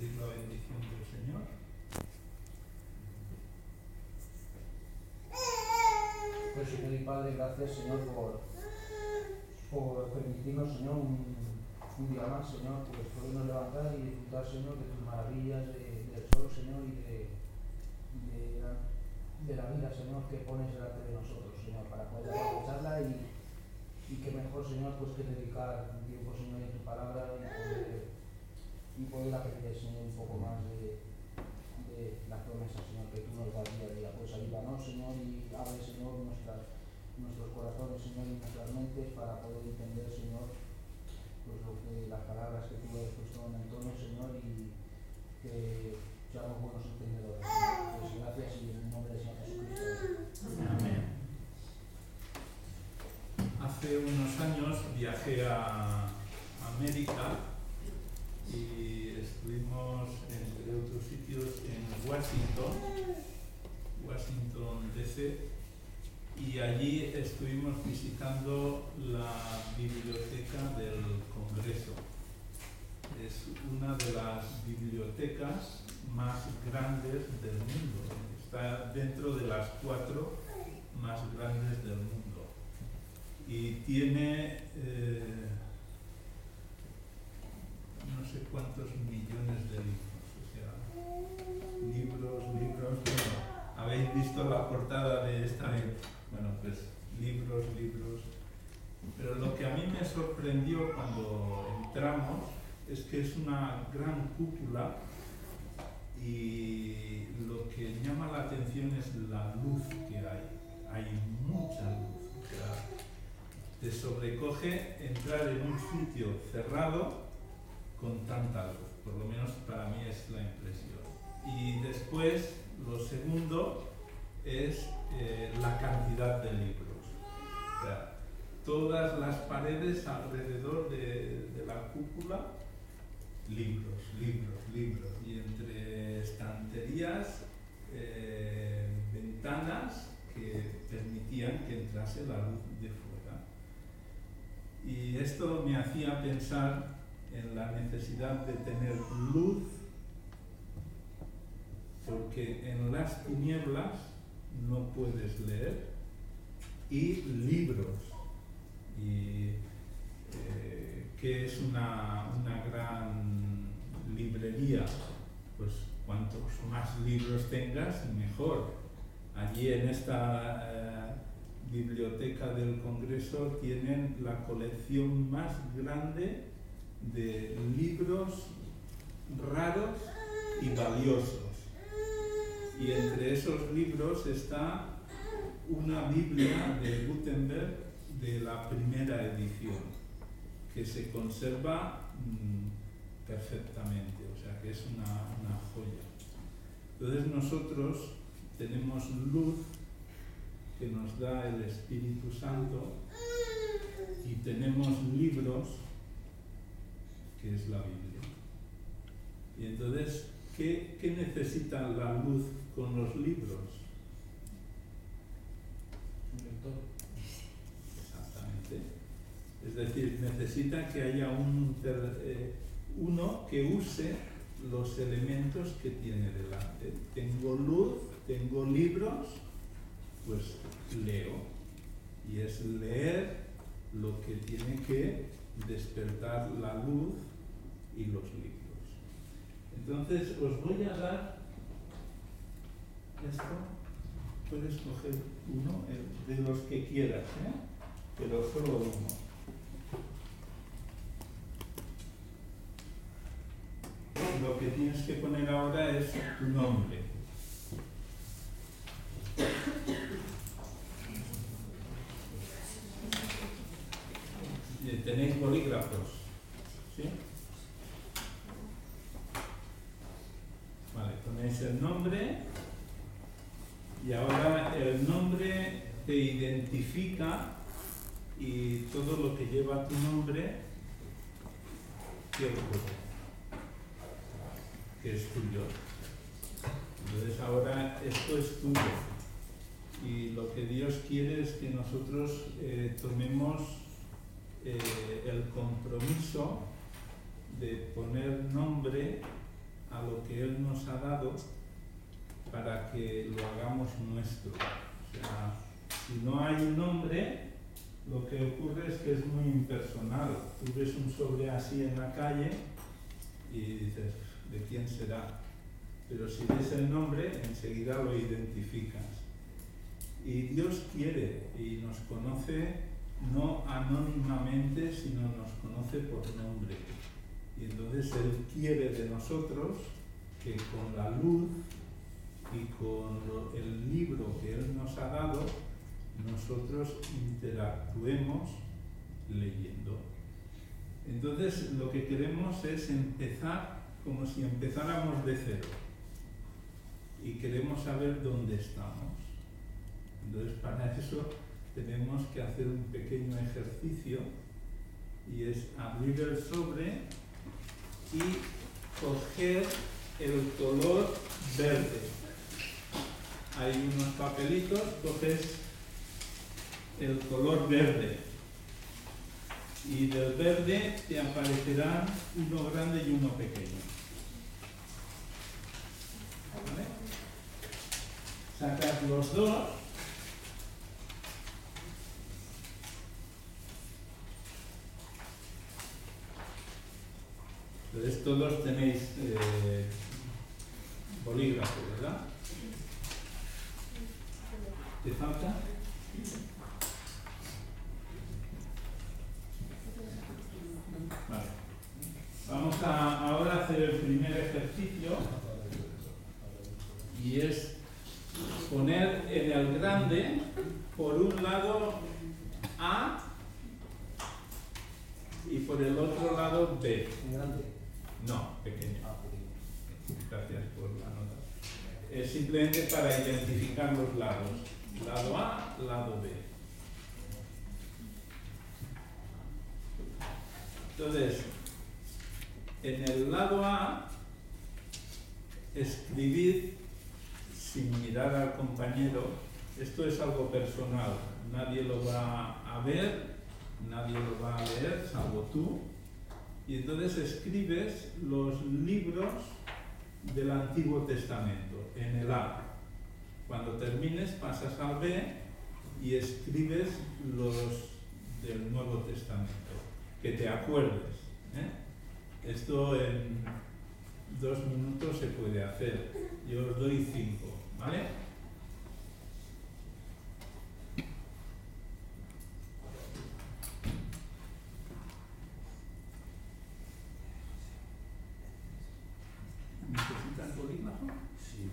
pedir la bendición del Señor. Pues Señor y Padre, gracias Señor por permitirnos, Señor, un día más, Señor, pues podernos levantar y disfrutar, Señor, de tus maravillas, del sol, Señor, y de la vida, Señor, que pones delante de nosotros, Señor, para poder aprovecharla y que mejor, Señor, pues que dedicar un tiempo, Señor, en tu palabra y poder aprender, Señor, un poco más de las promesas, Señor, que tú nos das día a día. Pues ayúdanos, Señor, y abre, Señor, nuestros corazones, Señor, y nuestras mentes para poder entender, Señor, pues las palabras que tú has puesto en Antonio, Señor, y que seamos buenos entendedores. Pues gracias y en el nombre del Señor Jesucristo. Amén. Hace unos años viajé a América y estuvimos, entre otros sitios, en Washington DC, y allí estuvimos visitando la biblioteca del Congreso. Es una de las bibliotecas más grandes del mundo. Está dentro de las 4 más grandes del mundo. Y tiene no sé cuántos millones de libros. O sea, libros. Bueno, habéis visto la portada de esta. Bueno, pues libros. Pero lo que a mí me sorprendió cuando entramos es que es una gran cúpula y lo que llama la atención es la luz que hay. Hay mucha luz. O sea, te sobrecoge entrar en un sitio cerrado con tanta luz. Por lo menos para mí es la impresión. Y después, lo segundo es la cantidad de libros. O sea, todas las paredes alrededor de la cúpula, libros. Y entre estanterías, ventanas que permitían que entrase la luz de fuera. Y esto me hacía pensar en la necesidad de tener luz, porque en las tinieblas no puedes leer, y libros, y que es una gran librería, pues cuantos más libros tengas, mejor. Allí en esta biblioteca del Congreso tienen la colección más grande de libros raros y valiosos. Y entre esos libros está una Biblia de Gutenberg de la primera edición, que se conserva perfectamente, o sea que es una joya. Entonces nosotros tenemos luz que nos da el Espíritu Santo y tenemos libros, que es la Biblia. Y entonces, ¿qué necesita la luz con los libros? Exactamente. Es decir, necesita que haya uno que use los elementos que tiene delante. Tengo luz, tengo libros, pues leo. Y es leer lo que tiene que despertar la luz y los libros. Entonces os voy a dar esto. Puedes coger uno de los que quieras, pero solo uno. Lo que tienes que poner ahora es tu nombre. ¿Tenéis bolígrafos? ¿Sí? Vale, ponéis el nombre y ahora el nombre te identifica y todo lo que lleva tu nombre te ocurre, que es tuyo. Entonces ahora esto es tuyo y lo que Dios quiere es que nosotros tomemos el compromiso de poner nombre a a lo que Él nos ha dado para que lo hagamos nuestro. O sea, si no hay un nombre, lo que ocurre es que es muy impersonal. Tú ves un sobre así en la calle y dices, ¿de quién será? Pero si ves el nombre, enseguida lo identificas. Y Dios quiere y nos conoce no anónimamente, sino nos conoce por nombre. Y entonces Él quiere de nosotros que con la luz y con el libro que Él nos ha dado, nosotros interactuemos leyendo. Entonces lo que queremos es empezar como si empezáramos de cero y queremos saber dónde estamos. Entonces para eso tenemos que hacer un pequeño ejercicio y es abrir el sobre y coger el color verde. Hay unos papelitos, coges el color verde y del verde te aparecerán uno grande y uno pequeño. ¿Vale? Sacas los dos entonces todos tenéis bolígrafo, ¿verdad? ¿Te falta? Vale. Vamos ahora a hacer el primer ejercicio y es poner en el grande por un lado A y por el otro lado B. ¿Grande? No, pequeño. Gracias por la nota. Es simplemente para identificar los lados. Lado A, lado B. Entonces, en el lado A, escribid sin mirar al compañero. Esto es algo personal. Nadie lo va a ver, nadie lo va a leer, salvo tú. Y entonces escribes los libros del Antiguo Testamento, en el A. Cuando termines pasas al B y escribes los del Nuevo Testamento, que te acuerdes. Esto en 2 minutos se puede hacer. Yo os doy 5, ¿vale? ¿Necesitas bolígrafo? Sí.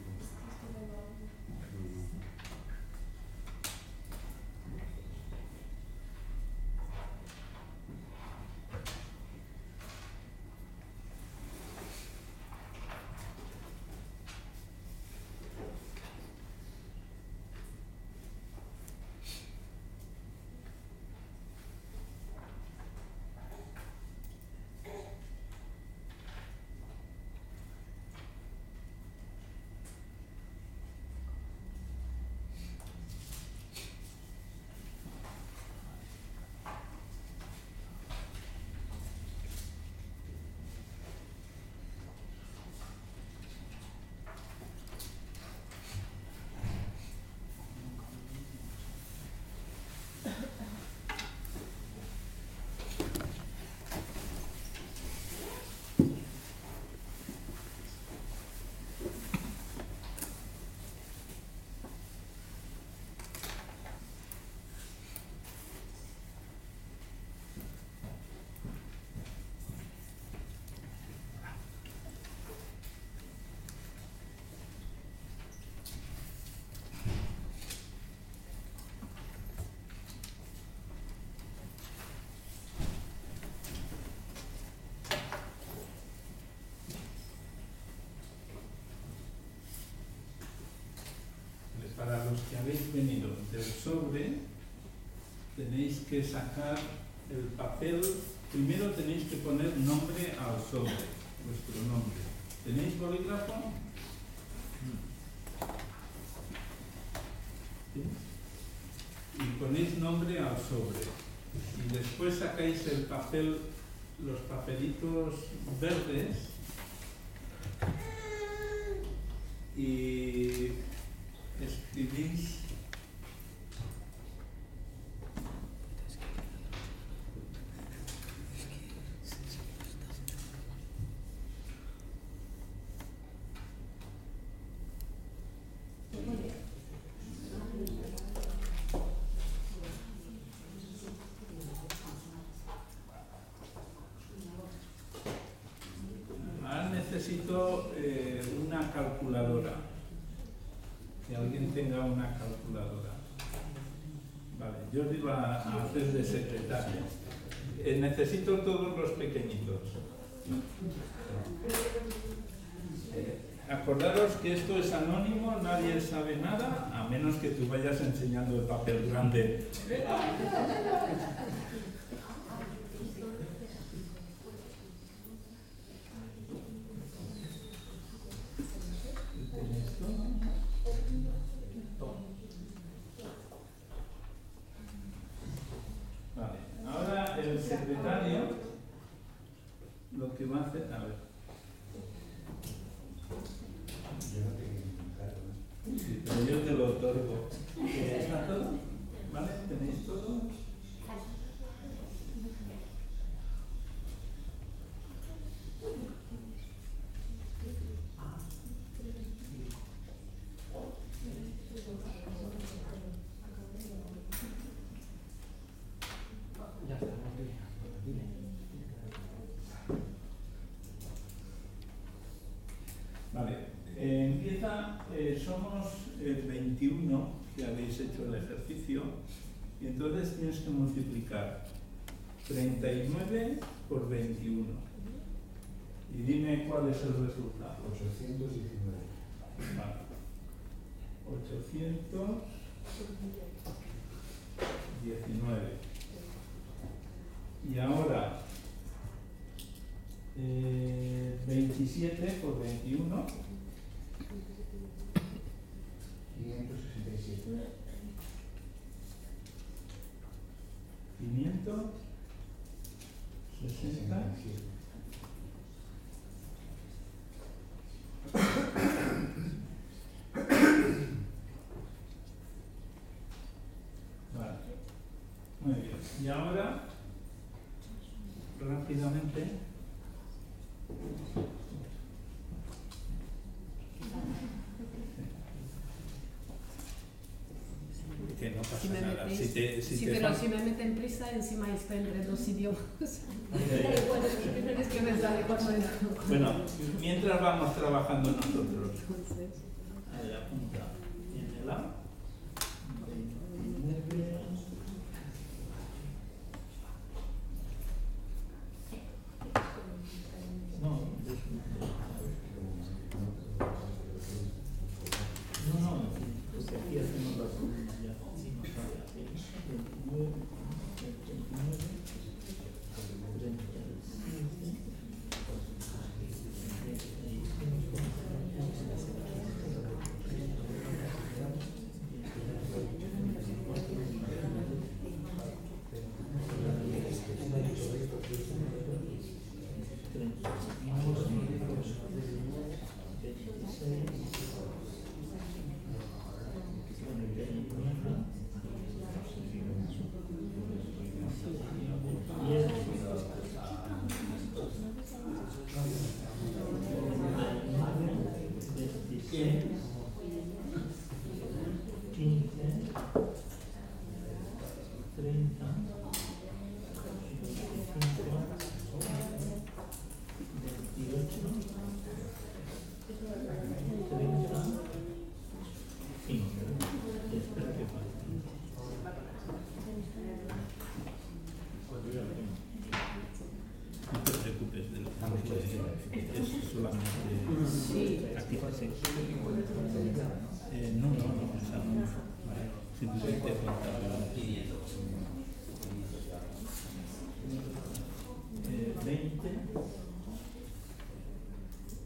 Para los que habéis venido del sobre, tenéis que sacar el papel. Primero tenéis que poner nombre al sobre, vuestro nombre. ¿Tenéis bolígrafo? ¿Sí? Y ponéis nombre al sobre. Y después sacáis el papel, los papelitos verdes necesito una calculadora. Que alguien tenga una calculadora. Vale, yo os iba a hacer de secretario. Necesito todos los pequeñitos. Acordaros que esto es anónimo, nadie sabe nada, a menos que tú vayas enseñando el papel grande. Vale, ahora el secretario lo que va a hacer, a ver. Sí, pero yo te lo otorgo. ¿Está todo? ¿Vale? ¿Tenéis todo? Vale, empieza, somos el 21 que habéis hecho el ejercicio y entonces tienes que multiplicar 39 por 21 y dime cuál es el resultado. 819. Vale. 819. Y ahora 27 por 21. 567. 560. Vale. Muy bien. Y ahora, rápidamente, que no pasa Si me nada. metéis, Si sí, te pero fal- si me meten prisa, encima está entre dos idiomas. Es que me sale cuando entro. Bueno, mientras vamos trabajando nosotros. Entonces, A ver, apunta en el A. 29. No, no, porque aquí hacemos la columna ya. Sí, no sale así. 29,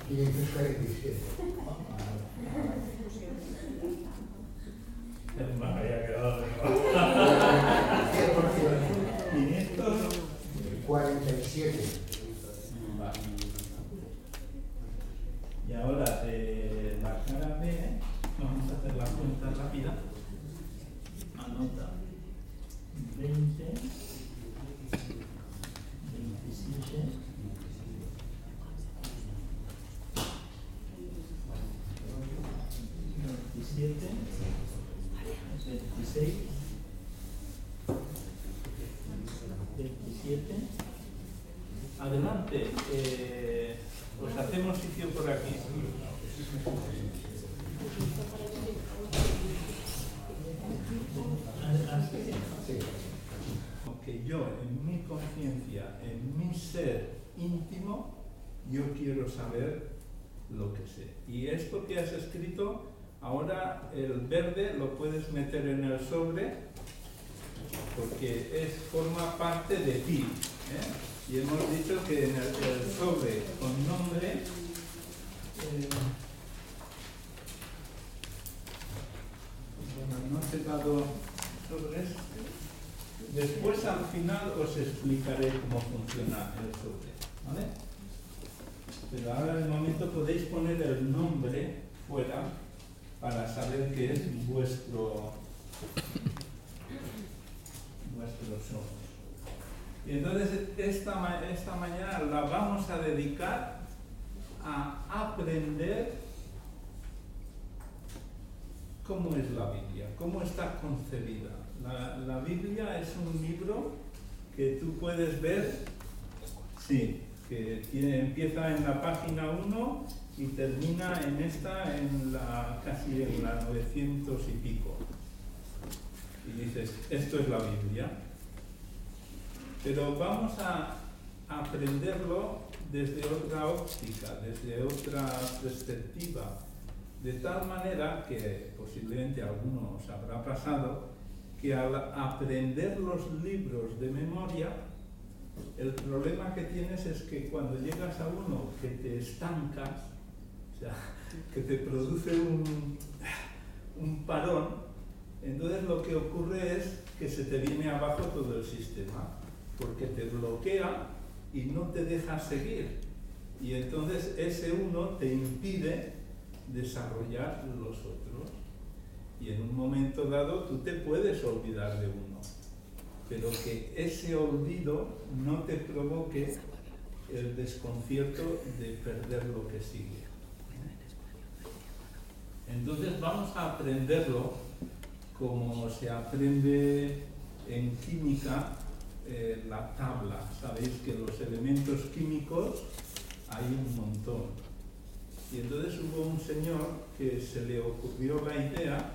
547. Me había quedado. 47. Vale. Y ahora de la cara B, vamos a hacer la cuenta rápida. Anota 20, 27, 27, 26, 27. Adelante, os hacemos sitio por aquí. Aunque yo, en mi conciencia, en mi ser íntimo, yo quiero saber lo que sé. Y esto que has escrito, ahora el verde lo puedes meter en el sobre, porque forma parte de ti, ¿eh? Y hemos dicho que en el sobre con nombre bueno, no he sacado sobres. Después al final os explicaré cómo funciona el sobre, ¿vale? Pero ahora de momento podéis poner el nombre fuera para saber que es vuestro sobre. Y entonces esta mañana la vamos a dedicar a aprender cómo es la Biblia, cómo está concebida. La Biblia es un libro que tú puedes ver, sí, que empieza en la página 1 y termina casi en la 900 y pico. Y dices, esto es la Biblia. Pero vamos a aprenderlo desde otra óptica, desde otra perspectiva, de tal manera que posiblemente a alguno os habrá pasado que al aprender los libros de memoria, el problema que tienes es que cuando llegas a uno que te estancas, o sea, que te produce un parón, entonces lo que ocurre es que se te viene abajo todo el sistema, porque te bloquea y no te deja seguir. Y entonces ese uno te impide desarrollar los otros. Y en un momento dado tú te puedes olvidar de uno, pero que ese olvido no te provoque el desconcierto de perder lo que sigue. Entonces vamos a aprenderlo como se aprende en química la tabla. Sabéis que los elementos químicos hay un montón. Y entonces hubo un señor que se le ocurrió la idea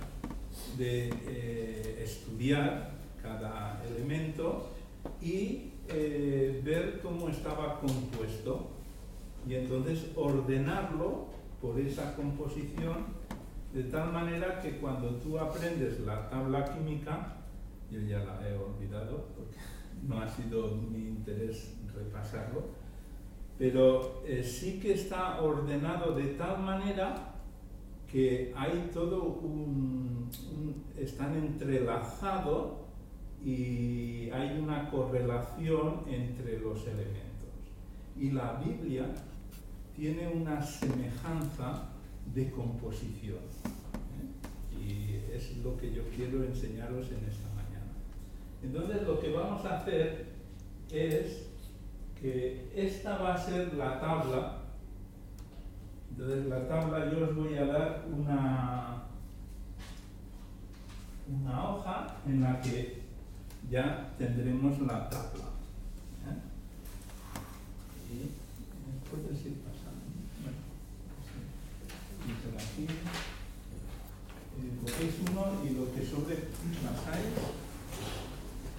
de estudiar cada elemento y ver cómo estaba compuesto y entonces ordenarlo por esa composición de tal manera que cuando tú aprendes la tabla química, yo ya la he olvidado porque no ha sido mi interés repasarlo, pero sí que está ordenado de tal manera que hay todo están entrelazados y hay una correlación entre los elementos. Y la Biblia tiene una semejanza de composición. Y es lo que yo quiero enseñaros en esta mañana. Entonces lo que vamos a hacer es que esta va a ser la tabla. Entonces la tabla yo os voy a dar una hoja en la que ya tendremos la tabla. Y puedes ir pasando. Bueno, sí. Y por aquí cogéis uno y lo que sobre pasáis.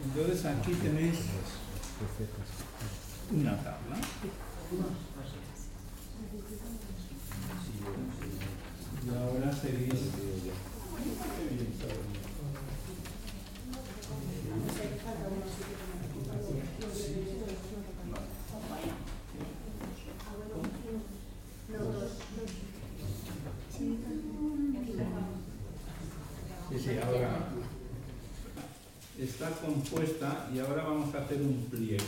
Entonces aquí tenéis una tabla. Y ahora seguís. Sí, Ahora está compuesta y ahora vamos a hacer un pliegue.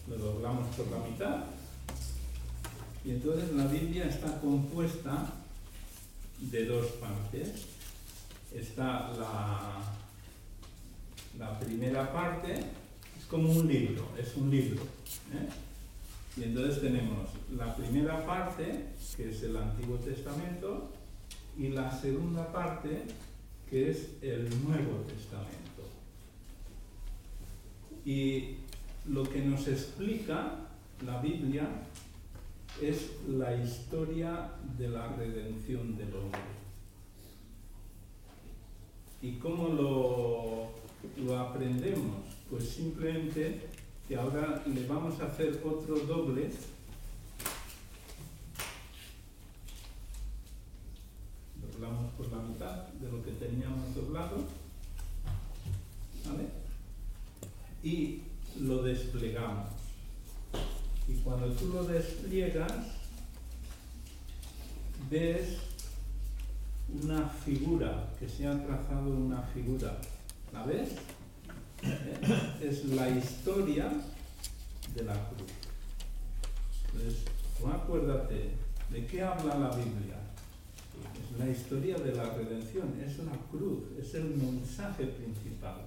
Lo doblamos por la mitad y entonces la Biblia está compuesta de dos partes. Está la primera parte, es como un libro, es un libro, ¿eh? Y entonces tenemos la primera parte, que es el Antiguo Testamento, y la segunda parte, que es el Nuevo Testamento. Y lo que nos explica la Biblia es la historia de la redención del hombre. ¿Y cómo lo aprendemos? Pues simplemente que ahora le vamos a hacer otro doble. Doblamos por la mitad de lo que teníamos doblado, ¿vale? Y lo desplegamos. Y cuando tú lo despliegas, ves una figura, que se ha trazado una figura. ¿La ves? Es la historia de la cruz. Entonces, tú acuérdate, ¿de qué habla la Biblia? Es la historia de la redención, es la cruz, es el mensaje principal,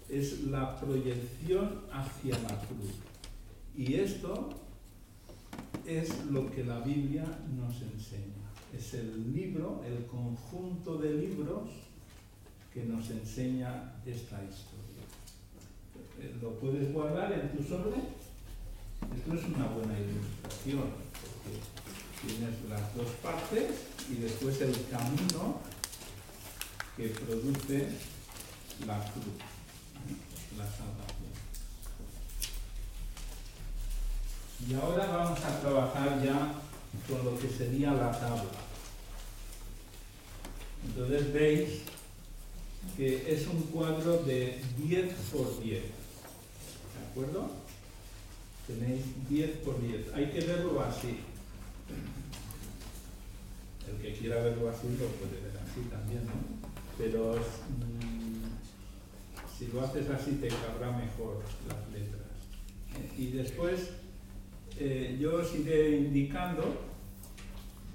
es la proyección hacia la cruz. Y esto es lo que la Biblia nos enseña. Es el libro, el conjunto de libros que nos enseña esta historia. ¿Lo puedes guardar en tu sobre? Esto es una buena ilustración, porque tienes las dos partes y después el camino que produce la cruz, la salvación. Y ahora vamos a trabajar ya con lo que sería la tabla. Entonces veis que es un cuadro de 10 por 10. ¿De acuerdo? Tenéis 10 por 10. Hay que verlo así. El que quiera verlo así lo puede ver así también, ¿no? Pero si lo haces así te cabrá mejor las letras. Y después yo os iré indicando,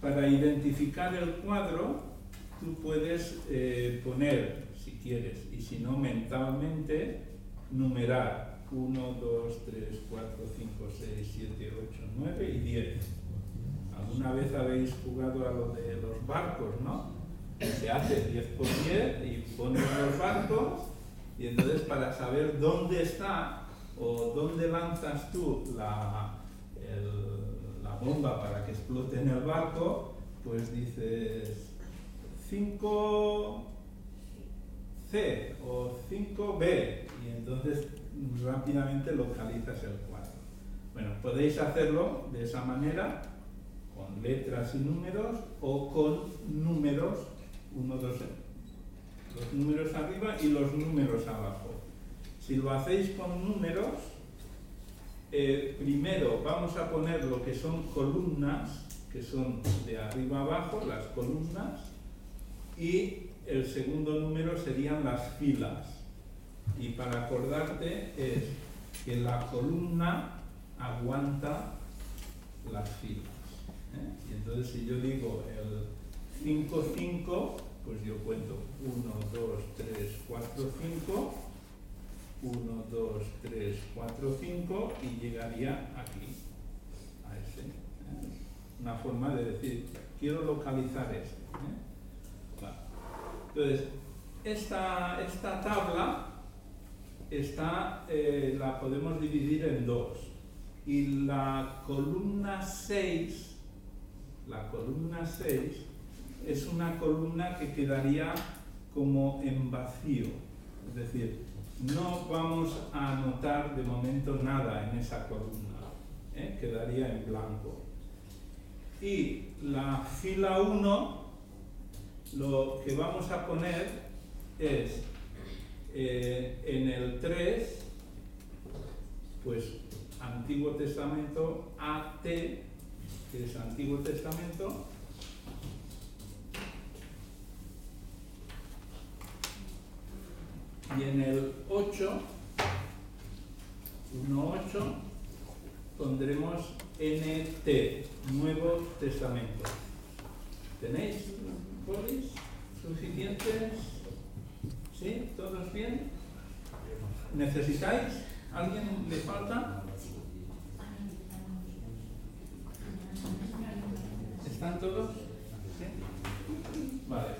para identificar el cuadro, tú puedes poner, si quieres, y si no mentalmente, numerar 1, 2, 3, 4, 5, 6, 7, 8, 9 y 10. Alguna vez habéis jugado a lo de los barcos, ¿no? Se hace 10 por 10 y pones los barcos y entonces para saber dónde está o dónde lanzas tú la bomba para que explote en el barco, pues dices 5C o 5B y entonces rápidamente localizas el cuadro. Bueno, podéis hacerlo de esa manera, con letras y números o con números, 1, 2, los números arriba y los números abajo. Si lo hacéis con números, primero vamos a poner lo que son columnas, que son de arriba abajo, las columnas, y el segundo número serían las filas. Y para acordarte es que la columna aguanta las filas. Y entonces si yo digo el 5, 5, pues yo cuento 1, 2, 3, 4, 5, 1, 2, 3, 4, 5 y llegaría aquí, a ese. Una forma de decir, quiero localizar ese. Vale. Entonces, esta tabla la podemos dividir en dos. Y la columna 6 es una columna que quedaría como en vacío. Es decir, no vamos a anotar de momento nada en esa columna, quedaría en blanco. Y la fila 1, lo que vamos a poner es en el 3, pues Antiguo Testamento AT que es Antiguo Testamento. Y en el 8, 1.8, pondremos NT, Nuevo Testamento. ¿Tenéis bolis suficientes? ¿Sí? ¿Todos bien? ¿Necesitáis? ¿Alguien le falta? ¿Están todos? ¿Sí? Vale.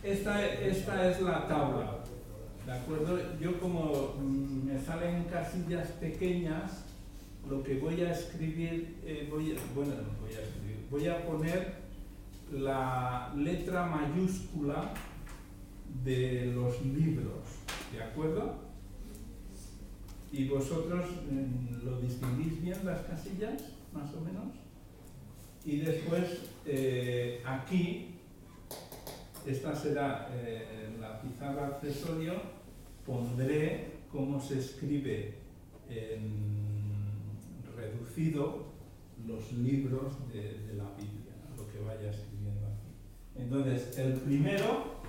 Esta es la tabla, ¿de acuerdo? Yo como me salen casillas pequeñas, lo que voy a escribir, voy a poner la letra mayúscula de los libros, ¿de acuerdo? Y vosotros lo distinguís bien las casillas, más o menos. Y después aquí, esta será la pizarra accesorio, pondré cómo se escribe en reducido los libros de la Biblia, lo que vaya escribiendo aquí. Entonces, el primero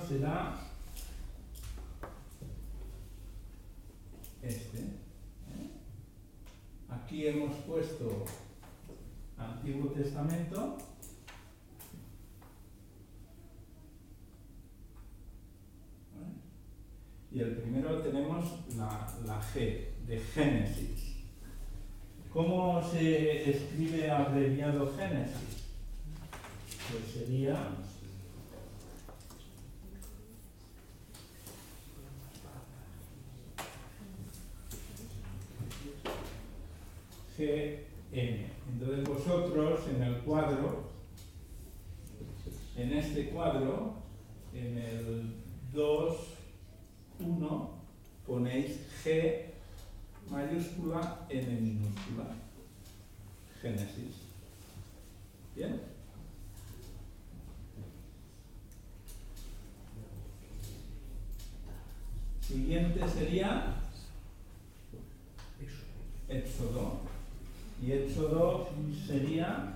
será este. Aquí hemos puesto Antiguo Testamento. ¿Vale? Y el primero tenemos la G, de Génesis. ¿Cómo se escribe abreviado Génesis? Pues sería GN. Entonces vosotros en el cuadro, en este cuadro, en el 2.1, ponéis G mayúscula, N minúscula. Génesis. ¿Bien? Siguiente sería Éxodo. Y Éxodo sería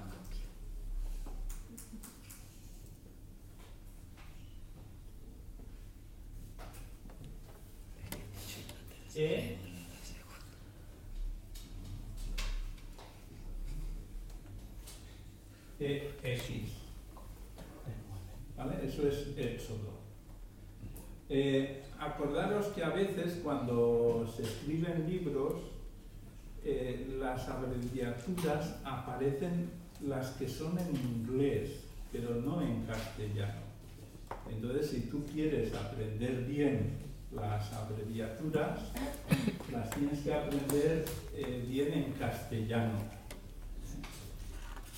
EX. ¿Vale? Eso es Éxodo. Acordaros que a veces cuando se escriben libros, las abreviaturas aparecen las que son en inglés, pero no en castellano. Entonces, si tú quieres aprender bien las abreviaturas, las tienes que aprender bien en castellano.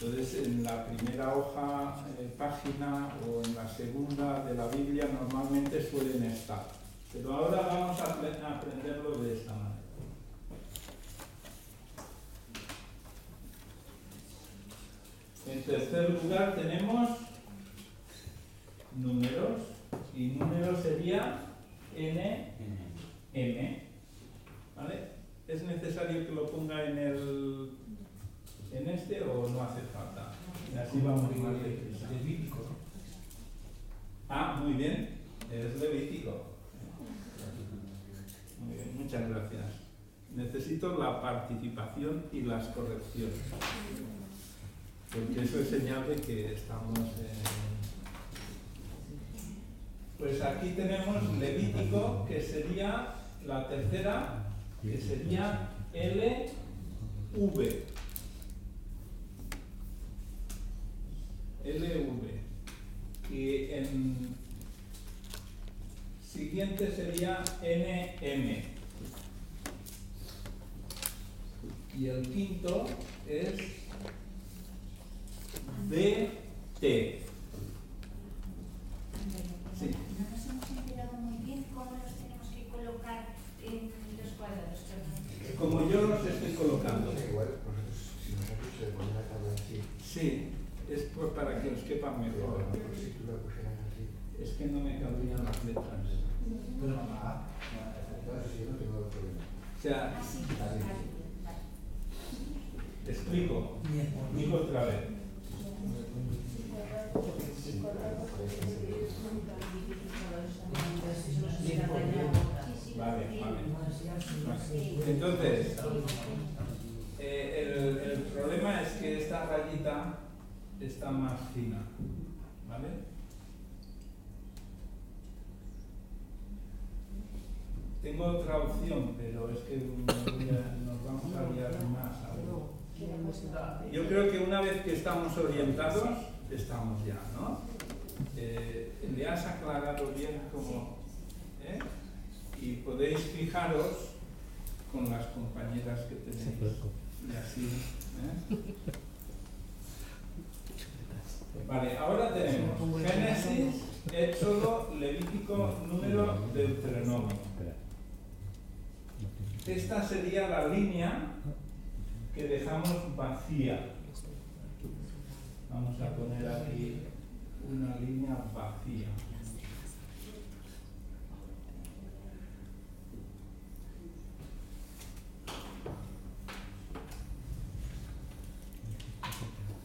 Entonces, en la primera hoja, página o en la segunda de la Biblia normalmente suelen estar. Pero ahora vamos a aprenderlo de esta manera. En tercer lugar tenemos números, y números sería NM. ¿Vale? ¿Es necesario que lo ponga en este o no hace falta? Y así vamos más deprisa. Levítico, ¿no? Ah, muy bien, es Levítico. Muy bien, muchas gracias. Necesito la participación y las correcciones, porque eso es señal de que estamos Pues aquí tenemos Levítico, que sería la tercera, que sería LV. Y en siguiente sería NM. Y el quinto es BT. Sí. No nos hemos enterado muy bien cómo los tenemos que colocar en los cuadrados. Como yo los estoy colocando. Igual, si nosotros se pone la tabla así. Sí, es para que os quepan mejor. Si tú la pusieras así. Es que no me cabrían las letras. Pero sea, Así. explico otra vez. Vale. Entonces, el problema es que esta rayita está más fina, ¿vale? Tengo otra opción, pero es que nos vamos a liar más aún. Yo creo que una vez que estamos orientados, estamos ya, ¿no? Le has aclarado bien cómo, y podéis fijaros con las compañeras que tenéis. Y así, Vale, ahora tenemos Génesis, Éxodo, Levítico, Número, Deuteronomio. Esta sería la línea que dejamos vacía. Vamos a poner aquí una línea vacía.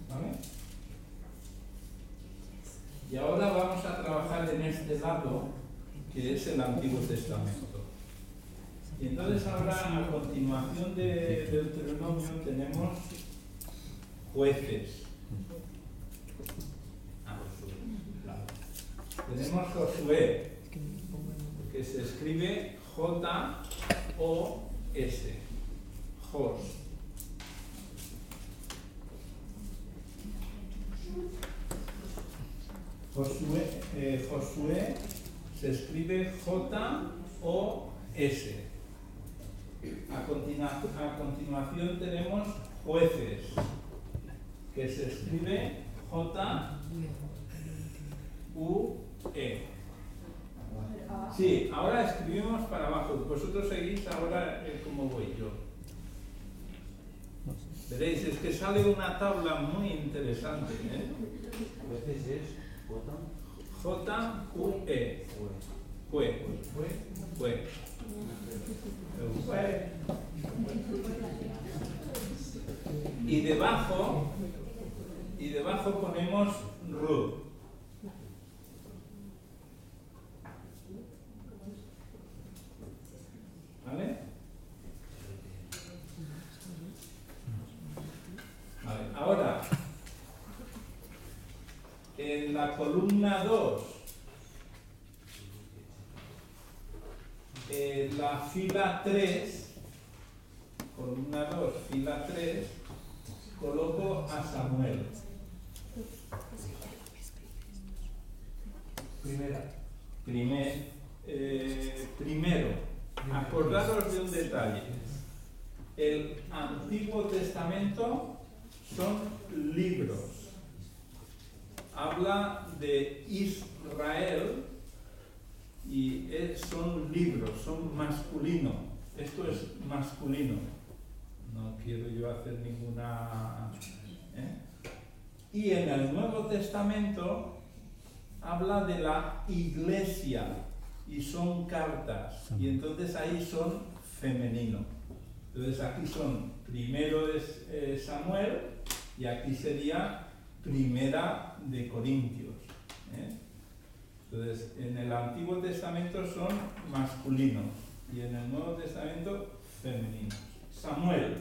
¿Vale? Y ahora vamos a trabajar en este lado, que es el Antiguo Testamento. Y entonces ahora, a continuación de Deuteronomio, tenemos jueces. Tenemos Josué, que se escribe J-O-S, Jos. Josué se escribe J-O-S. A continuación tenemos jueces, que se escribe J-U-E. Sí, ahora escribimos para abajo. Vosotros seguís ahora como voy yo. Veréis, es que sale una tabla muy interesante. Jueces es J-U-E. Jue. Y debajo ponemos Ruth. ¿Vale? Vale, ahora en la columna 2, la fila 3, columna 2, fila 3, coloco a Samuel. Primero, acordaros de un detalle. El Antiguo Testamento son libros. Habla de Israel y son libros, son masculinos. Esto es masculino. No quiero yo hacer ninguna... Y en el Nuevo Testamento habla de la iglesia y son cartas. Y entonces ahí son femenino. Entonces aquí son, primero es Samuel y aquí sería Primera de Corintios. Entonces en el Antiguo Testamento son masculinos y en el Nuevo Testamento femeninos. Samuel.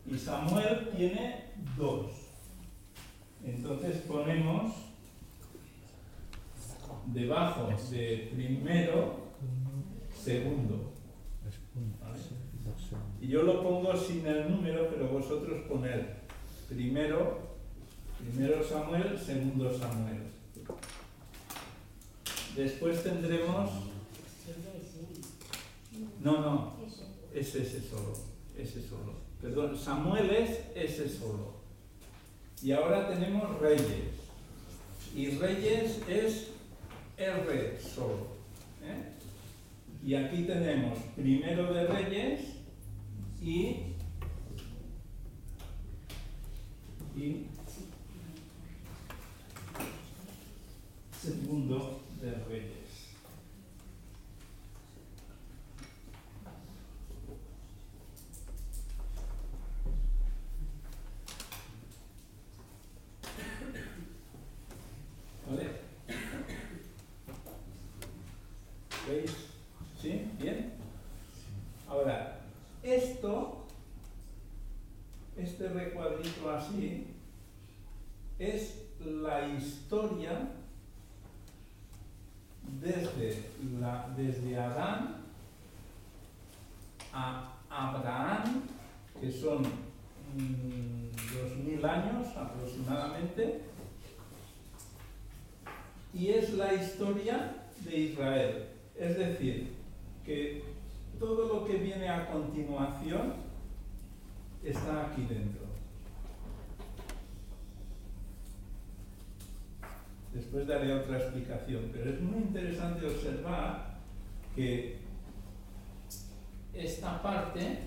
Y Samuel tiene 2. Entonces ponemos debajo de primero, segundo. ¿Vale? Y yo lo pongo sin el número, pero vosotros poner primero Samuel, segundo Samuel. Después tendremos... No, es ese solo. Perdón, Samuel es ese solo. Y ahora tenemos reyes. Y reyes es R solo. Y aquí tenemos primero de reyes y segundo de reyes. escrito así, es la historia desde Adán a Abraham, que son 2000 años aproximadamente, y es la historia de Israel. Es decir, que todo lo que viene a continuación está aquí dentro. Después daré otra explicación, pero es muy interesante observar que esta parte,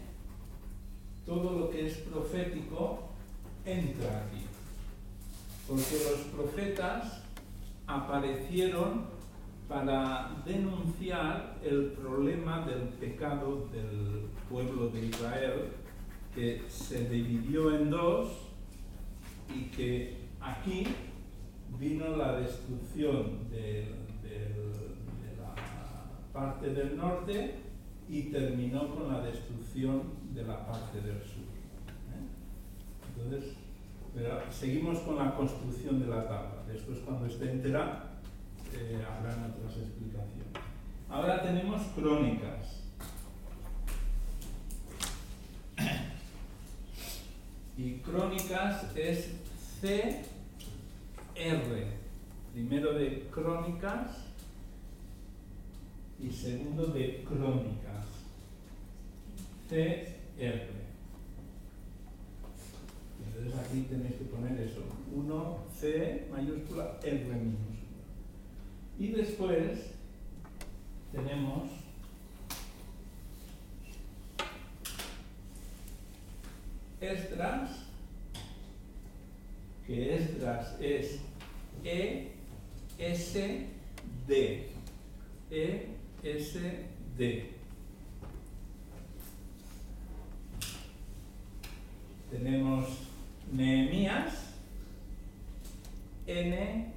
todo lo que es profético, entra aquí. Porque los profetas aparecieron para denunciar el problema del pecado del pueblo de Israel, que se dividió en dos y que aquí vino la destrucción de la parte del norte y terminó con la destrucción de la parte del sur. Entonces, pero seguimos con la construcción de la tabla. Después, cuando esté entera, habrán otras explicaciones. Ahora tenemos crónicas. Y crónicas es CR. Primero de crónicas y segundo de crónicas. CR. Entonces aquí tenéis que poner eso. 1 C mayúscula, R minúscula. Y después tenemos Esdras, que Esdras es ESD. ESD. Tenemos Nehemías, NEHE.